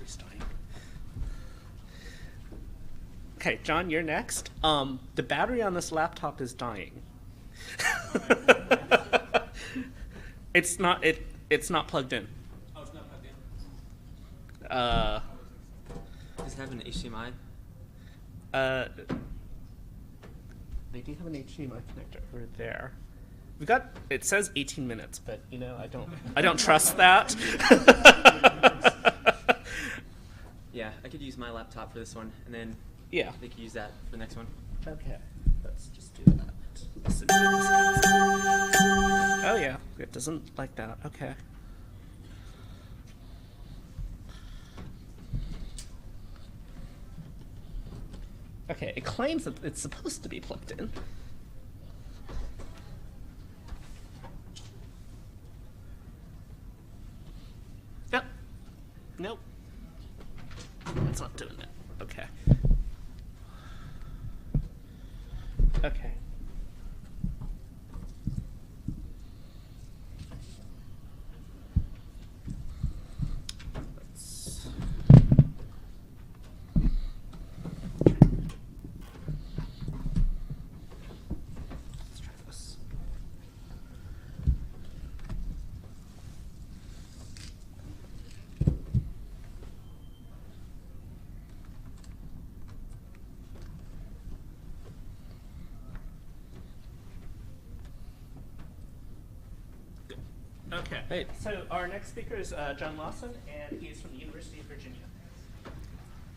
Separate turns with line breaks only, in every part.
battery's dying. Okay, John, you're next. The battery on this laptop is dying. It's not plugged in.
Oh, it's not plugged in? Does it have an HDMI?
They do have an HDMI connector over there. It says 18 minutes, but I don't trust that.
Yeah, I could use my laptop for this one, and then
Yeah.
they could use that for the next one.
Okay, let's just do that. Oh yeah, it doesn't like that. Okay. Okay, it claims that it's supposed to be plugged in. Yep. Nope. It's not doing it. Okay. Okay. Let's try this. Okay.
Hey.
So our next speaker is John Lawson, and he is from the University of Virginia.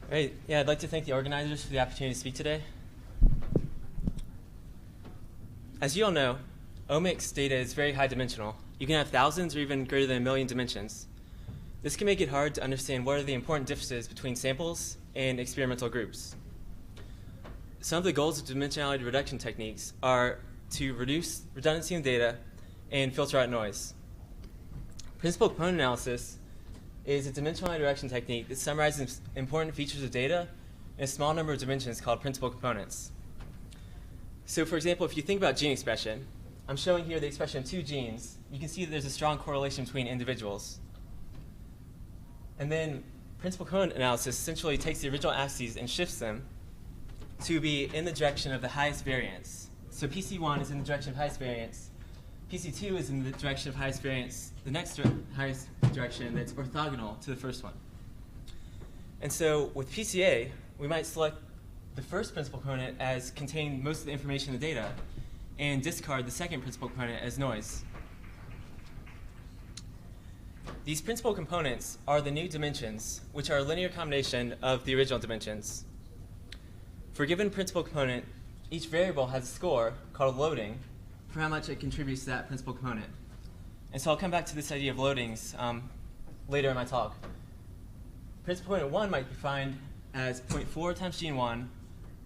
Great. Yeah, I'd like to thank the organizers for the opportunity to speak today. As you all know, omics data is very high dimensional. You can have thousands or even greater than 1 million dimensions. This can make it hard to understand what are the important differences between samples and experimental groups. Some of the goals of dimensionality reduction techniques are to reduce redundancy in data and filter out noise. Principal component analysis is a dimensionality reduction technique that summarizes important features of data in a small number of dimensions called principal components. So for example, if you think about gene expression, I'm showing here the expression of 2 genes. You can see that there's a strong correlation between individuals. And then principal component analysis essentially takes the original axes and shifts them to be in the direction of the highest variance. So PC1 is in the direction of highest variance. PC2 is in the direction of highest variance, the next highest direction that's orthogonal to the first one. And so with PCA, we might select the first principal component as containing most of the information in the data and discard the second principal component as noise. These principal components are the new dimensions, which are a linear combination of the original dimensions. For a given principal component, each variable has a score called loading for how much it contributes to that principal component. And so I'll come back to this idea of loadings later in my talk. Principal component 1 might be defined as 0.4 times gene 1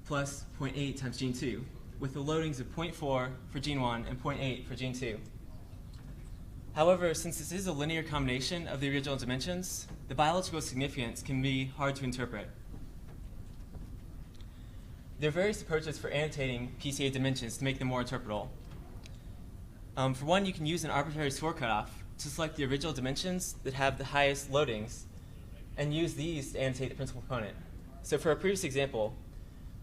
plus 0.8 times gene 2, with the loadings of 0.4 for gene 1 and 0.8 for gene 2. However, since this is a linear combination of the original dimensions, the biological significance can be hard to interpret. There are various approaches for annotating PCA dimensions to make them more interpretable. For one, you can use an arbitrary score cutoff to select the original dimensions that have the highest loadings and use these to annotate the principal component. So for our previous example,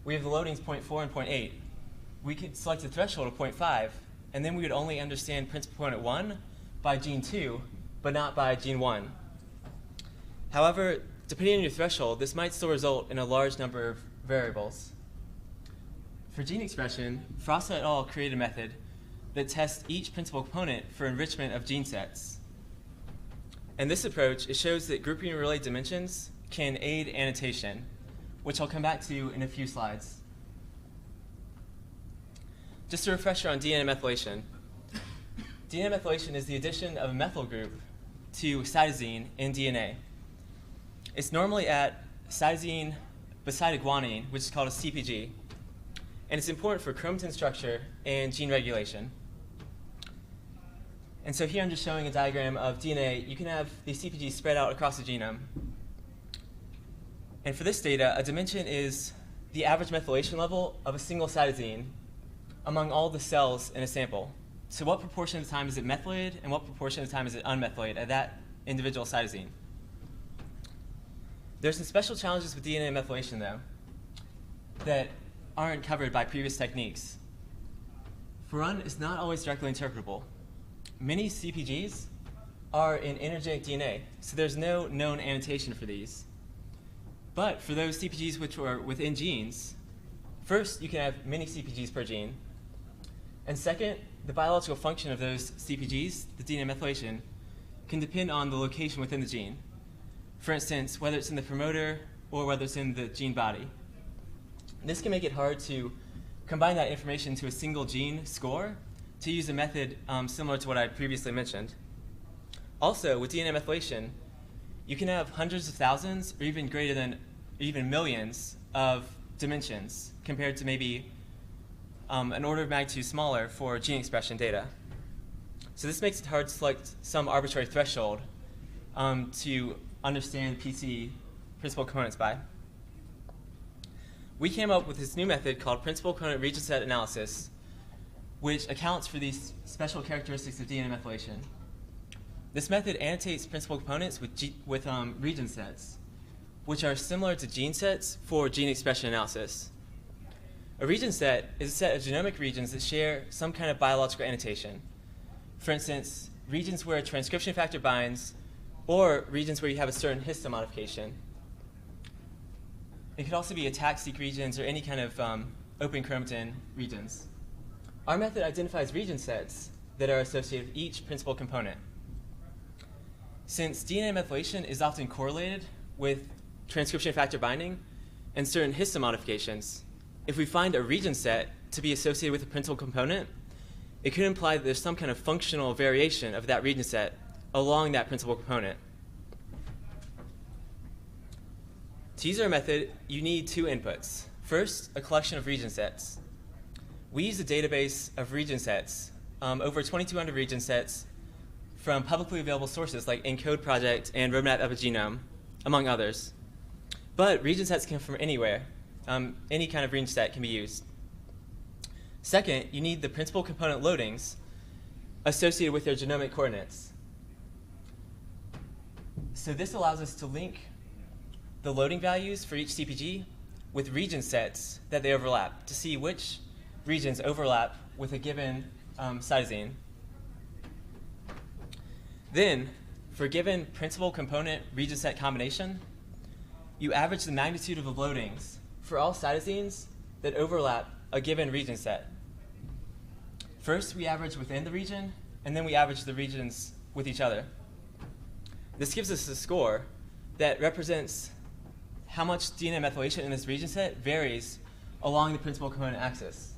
we have the loadings 0.4 and 0.8. We could select the threshold of 0.5, and then we would only understand principal component 1 by gene 2, but not by gene 1. However, depending on your threshold, this might still result in a large number of variables. For gene expression, Frost et al. Created a method that tests each principal component for enrichment of gene sets. And this approach, it shows that grouping related dimensions can aid annotation, which I'll come back to in a few slides. Just a refresher on DNA methylation. DNA methylation is the addition of a methyl group to cytosine in DNA. It's normally at cytosine beside a guanine, which is called a CpG, and it's important for chromatin structure and gene regulation. And so here I'm just showing a diagram of DNA. You can have the CpG spread out across the genome. And for this data, a dimension is the average methylation level of a single cytosine among all the cells in a sample. So what proportion of the time is it methylated, and what proportion of the time is it unmethylated at that individual cytosine? There's some special challenges with DNA methylation, though, that aren't covered by previous techniques. For one, it's not always directly interpretable. Many CPGs are in intergenic DNA, so there's no known annotation for these. But for those CPGs which are within genes, first, you can have many CPGs per gene. And second, the biological function of those CPGs, the DNA methylation, can depend on the location within the gene. For instance, whether it's in the promoter or whether it's in the gene body. This can make it hard to combine that information to a single gene score to use a method similar to what I previously mentioned. Also, with DNA methylation, you can have hundreds of thousands or even greater than even millions of dimensions compared to maybe an order of magnitude smaller for gene expression data. So this makes it hard to select some arbitrary threshold to understand PC principal components by. We came up with this new method called principal component region set analysis, which accounts for these special characteristics of DNA methylation. This method annotates principal components with region sets, which are similar to gene sets for gene expression analysis. A region set is a set of genomic regions that share some kind of biological annotation. For instance, regions where a transcription factor binds, or regions where you have a certain histone modification. It could also be attack-seq regions or any kind of open chromatin regions. Our method identifies region sets that are associated with each principal component. Since DNA methylation is often correlated with transcription factor binding and certain histone modifications, if we find a region set to be associated with a principal component, it could imply that there's some kind of functional variation of that region set along that principal component. To use our method, you need two inputs. First, a collection of region sets. We use a database of region sets, over 2,200 region sets from publicly available sources like ENCODE Project and Roadmap Epigenome, among others. But region sets come from anywhere. Any kind of region set can be used. Second, you need the principal component loadings associated with their genomic coordinates. So this allows us to link the loading values for each CPG with region sets that they overlap to see which regions overlap with a given cytosine. Then, for a given principal component region set combination, you average the magnitude of the loadings for all cytosines that overlap a given region set. First, we average within the region, and then we average the regions with each other. This gives us a score that represents how much DNA methylation in this region set varies along the principal component axis.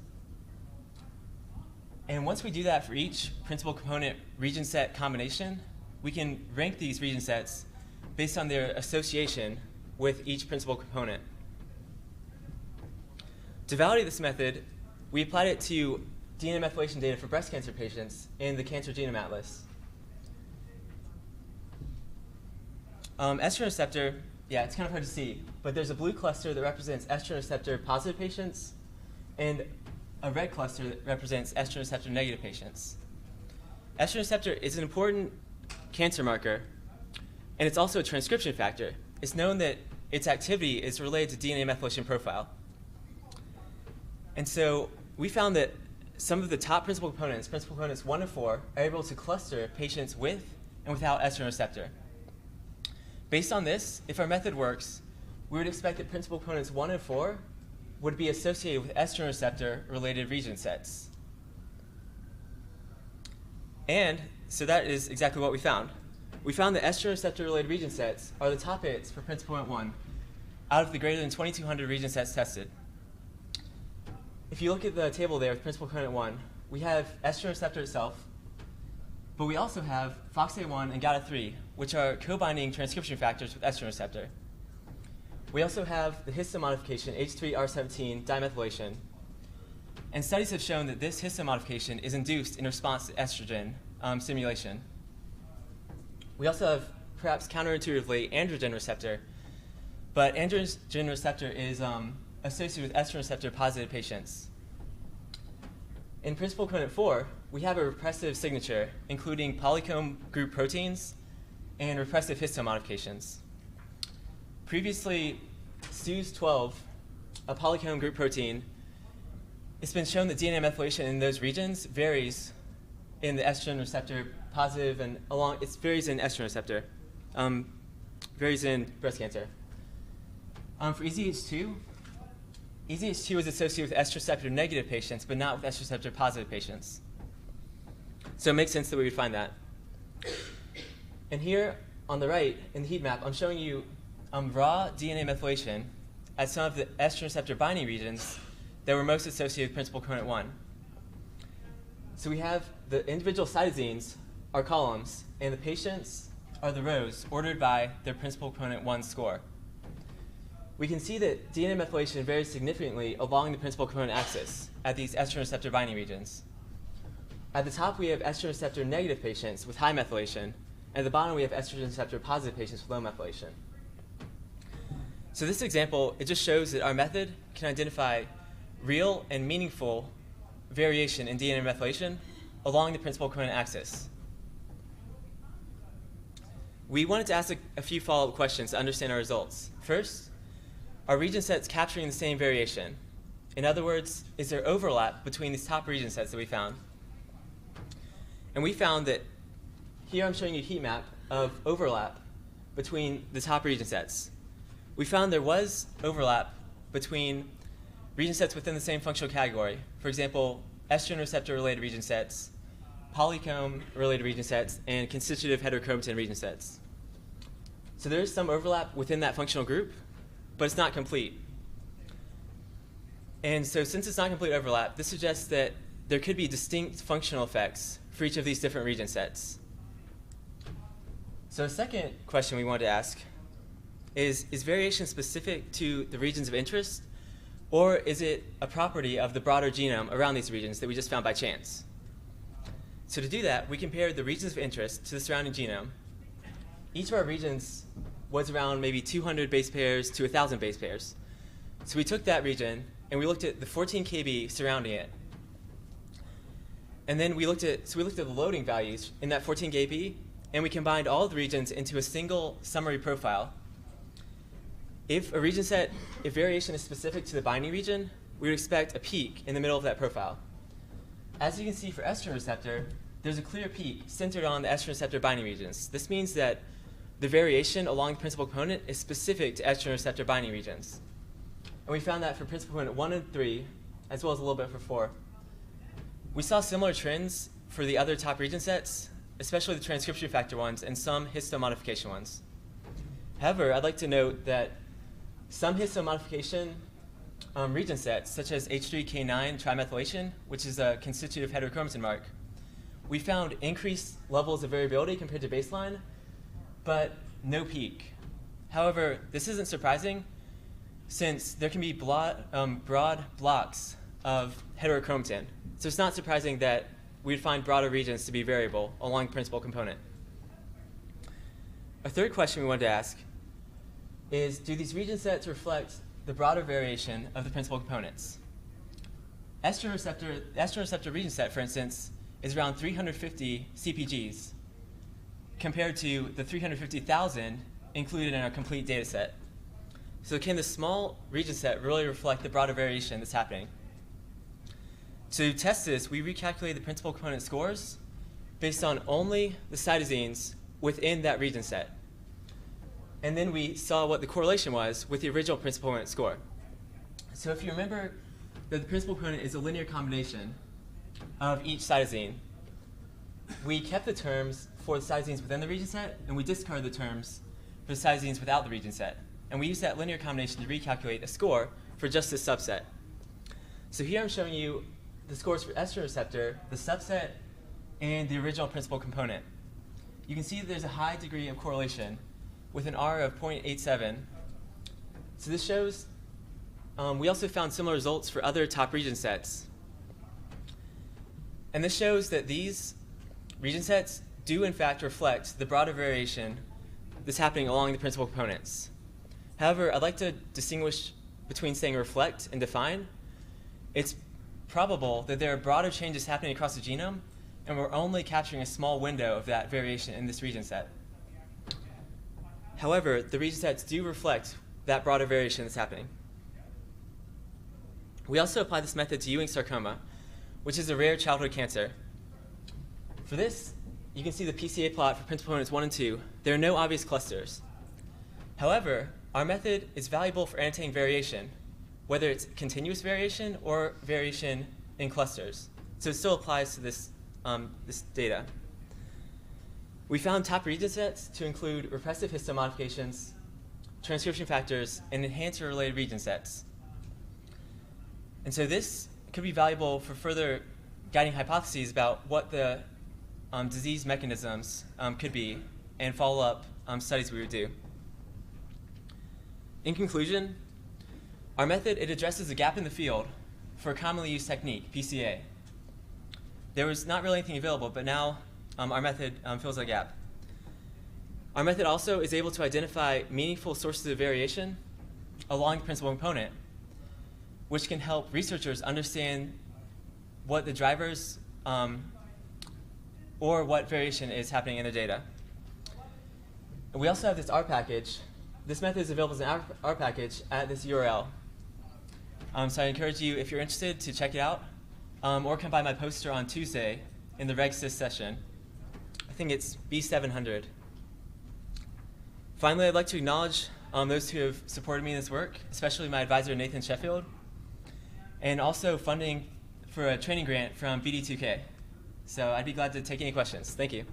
And once we do that for each principal component region set combination, we can rank these region sets based on their association with each principal component. To validate this method, we applied it to DNA methylation data for breast cancer patients in the Cancer Genome Atlas. Estrogen receptor, yeah, it's kind of hard to see, but there's a blue cluster that represents estrogen receptor positive patients and a red cluster that represents estrogen receptor negative patients. Estrogen receptor is an important cancer marker, and it's also a transcription factor. It's known that its activity is related to DNA methylation profile. And so we found that some of the top principal components 1 and 4, are able to cluster patients with and without estrogen receptor. Based on this, if our method works, we would expect that principal components 1 and 4 would be associated with estrogen receptor-related region sets. And so that is exactly what we found. We found that estrogen receptor-related region sets are the top hits for principal component 1 out of the greater than 2,200 region sets tested. If you look at the table there with principal component 1, we have estrogen receptor itself, but we also have FOXA1 and GATA3, which are co-binding transcription factors with estrogen receptor. We also have the histone modification, H3R17 dimethylation. And studies have shown that this histone modification is induced in response to estrogen stimulation. We also have, perhaps counterintuitively, androgen receptor. But androgen receptor is associated with estrogen receptor positive patients. In principal component 4, we have a repressive signature, including polycomb group proteins and repressive histone modifications. previously SUS12, a polycomb group protein, it's been shown that DNA methylation in those regions varies in the estrogen receptor positive and it varies in estrogen receptor, varies in breast cancer. For EZH2 is associated with estrogen receptor negative patients, but not with estrogen receptor positive patients. So it makes sense that we would find that. And here on the right in the heat map, I'm showing you raw DNA methylation at some of the estrogen receptor binding regions that were most associated with principal component 1. So we have the individual cytosines are columns, and the patients are the rows ordered by their principal component 1 score. We can see that DNA methylation varies significantly along the principal component axis at these estrogen receptor binding regions. At the top, we have estrogen receptor negative patients with high methylation, and at the bottom, we have estrogen receptor positive patients with low methylation. So this example, it just shows that our method can identify real and meaningful variation in DNA methylation along the principal component axis. We wanted to ask a few follow-up questions to understand our results. First, are region sets capturing the same variation? In other words, is there overlap between these top region sets that we found? And we found that here I'm showing you a heat map of overlap between the top region sets. We found there was overlap between region sets within the same functional category. For example, estrogen receptor-related region sets, polycomb-related region sets, and constitutive heterochromatin region sets. So there is some overlap within that functional group, but it's not complete. And so since it's not complete overlap, this suggests that there could be distinct functional effects for each of these different region sets. So a second question we wanted to ask is variation specific to the regions of interest, or is it a property of the broader genome around these regions that we just found by chance? So to do that, we compared the regions of interest to the surrounding genome. Each of our regions was around maybe 200 base pairs to 1,000 base pairs. So we took that region and we looked at the 14 kb surrounding it. And then we looked at the loading values in that 14 kb, and we combined all the regions into a single summary profile. If variation is specific to the binding region, we would expect a peak in the middle of that profile. As you can see for estrogen receptor, there's a clear peak centered on the estrogen receptor binding regions. This means that the variation along the principal component is specific to estrogen receptor binding regions. And we found that for principal component 1 and 3, as well as a little bit for 4. We saw similar trends for the other top region sets, especially the transcription factor ones and some histomodification ones. However, I'd like to note that some histomodification region sets, such as H3K9 trimethylation, which is a constitutive heterochromatin mark, we found increased levels of variability compared to baseline, but no peak. However, this isn't surprising, since there can be broad blocks of heterochromatin. So it's not surprising that we'd find broader regions to be variable along the principal component. A third question we wanted to ask is, do these region sets reflect the broader variation of the principal components? Estrogen receptor region set, for instance, is around 350 CpGs compared to the 350,000 included in our complete data set. So can the small region set really reflect the broader variation that's happening? To test this, we recalculated the principal component scores based on only the cytosines within that region set. And then we saw what the correlation was with the original principal component score. So if you remember that the principal component is a linear combination of each cytosine, we kept the terms for the cytosines within the region set, and we discarded the terms for the cytosines without the region set. And we used that linear combination to recalculate a score for just this subset. So here I'm showing you the scores for estrogen receptor, the subset, and the original principal component. You can see that there's a high degree of correlation with an R of 0.87. So this shows, we also found similar results for other top region sets. And this shows that these region sets do in fact reflect the broader variation that's happening along the principal components. However, I'd like to distinguish between saying reflect and define. It's probable that there are broader changes happening across the genome, and we're only capturing a small window of that variation in this region set. However, the region sets do reflect that broader variation that's happening. We also apply this method to Ewing sarcoma, which is a rare childhood cancer. For this, you can see the PCA plot for principal components 1 and 2. There are no obvious clusters. However, our method is valuable for annotating variation, whether it's continuous variation or variation in clusters. So it still applies to this, this data. We found top region sets to include repressive histone modifications, transcription factors, and enhancer-related region sets. And so this could be valuable for further guiding hypotheses about what the disease mechanisms could be and follow-up studies we would do. In conclusion, our method, it addresses a gap in the field for a commonly used technique, PCA. There was not really anything available, but now our method fills that gap. Our method also is able to identify meaningful sources of variation along the principal component, which can help researchers understand what the drivers or what variation is happening in the data. And we also have this R package. This method is available as an R package at this URL. So I encourage you, if you're interested, to check it out, or come by my poster on Tuesday in the RegSys session. I think it's B700. Finally, I'd like to acknowledge those who have supported me in this work, especially my advisor, Nathan Sheffield, and also funding for a training grant from BD2K. So I'd be glad to take any questions. Thank you.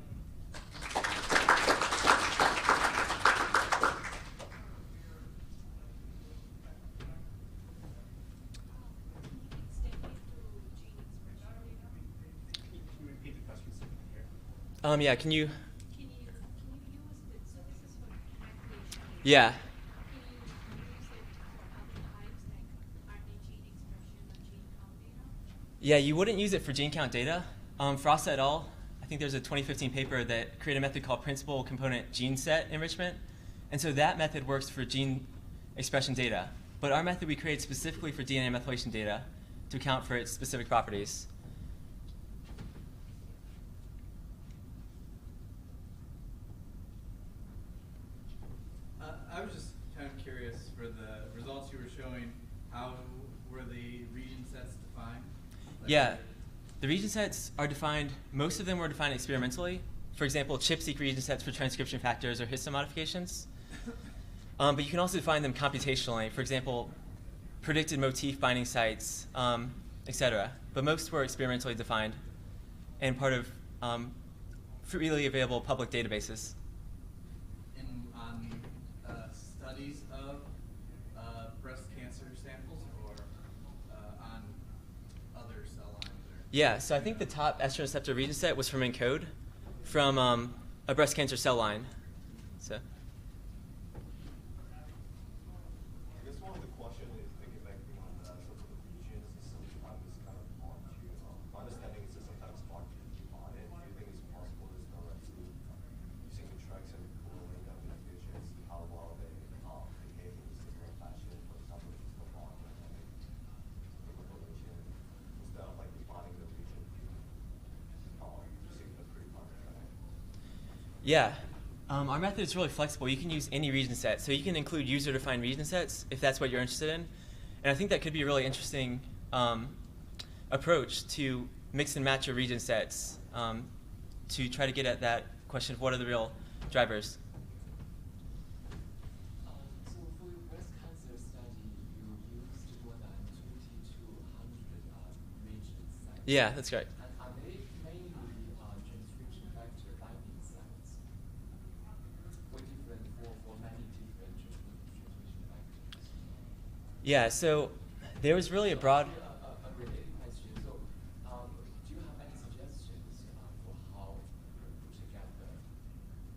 Yeah, can you use it? So this is for calculation. Yeah. Can you use it for other types, like RNA gene expression or gene count data? Yeah, you wouldn't use it for gene count data. Frost et al., I think there's a 2015 paper that created a method called principal component gene set enrichment. And so that method works for gene expression data. But our method we created specifically for DNA methylation data to account for its specific properties.
I was just kind of curious, for the results you were showing, how were the region sets defined? Like,
yeah, the region sets are defined, most of them were defined experimentally. For example, ChIP-seq region sets for transcription factors or histone modifications. But you can also define them computationally. For example, predicted motif binding sites, etc. But most were experimentally defined and part of freely available public databases.
Studies of breast cancer samples, or on other cell lines? Or?
Yeah, so I think the top estrogen receptor region set was from ENCODE, from a breast cancer cell line. So.
I guess one of the questions is thinking back on some of the regions, sometimes kind of hard to, my understanding is that sometimes hard to define it. Do you think it's possible to directly using the tracks and pooling of the regions, see how well they behave in a similar fashion, for example, just the bond the population, instead of like defining the region using the pre-defined track?
Yeah. Our method is really flexible. You can use any region set. So you can include user-defined region sets if that's what you're interested in. And I think that could be a really interesting approach to mix and match your region sets to try to get at that question of what are the real drivers.
So for your breast cancer study, you used more than 2,200 region sites.
Yeah, that's right.
And are they mainly transcription factor binding sites? Or different for many different transcription factors?
Yeah, so there was really a broad...
A related question. So do you have any suggestions for how to put together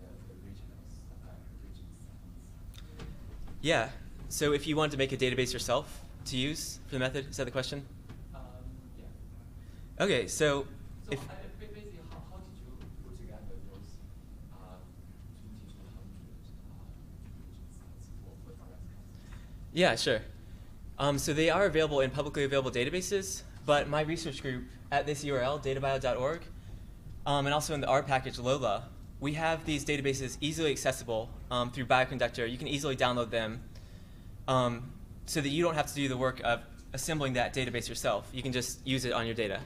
the region sites?
Yeah, so if you wanted to make a database yourself to use for the method, is that the question?
Yeah.
Okay, so
So
if...
basically, how did you put together those 2,200 region sites for breast cancer?
Yeah, sure. So they are available in publicly available databases, but my research group at this URL, databio.org, and also in the R package Lola, we have these databases easily accessible through Bioconductor. You can easily download them so that you don't have to do the work of assembling that database yourself. You can just use it on your data.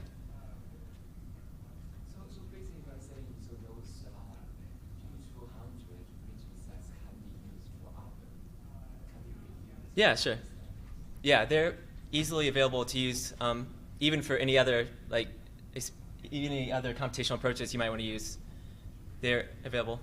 So basically, you're saying so those 200 region sets can be used for other, can be reused.
Yeah, sure. Yeah, they're easily available to use even for any other any other computational approaches you might want to use. They're available.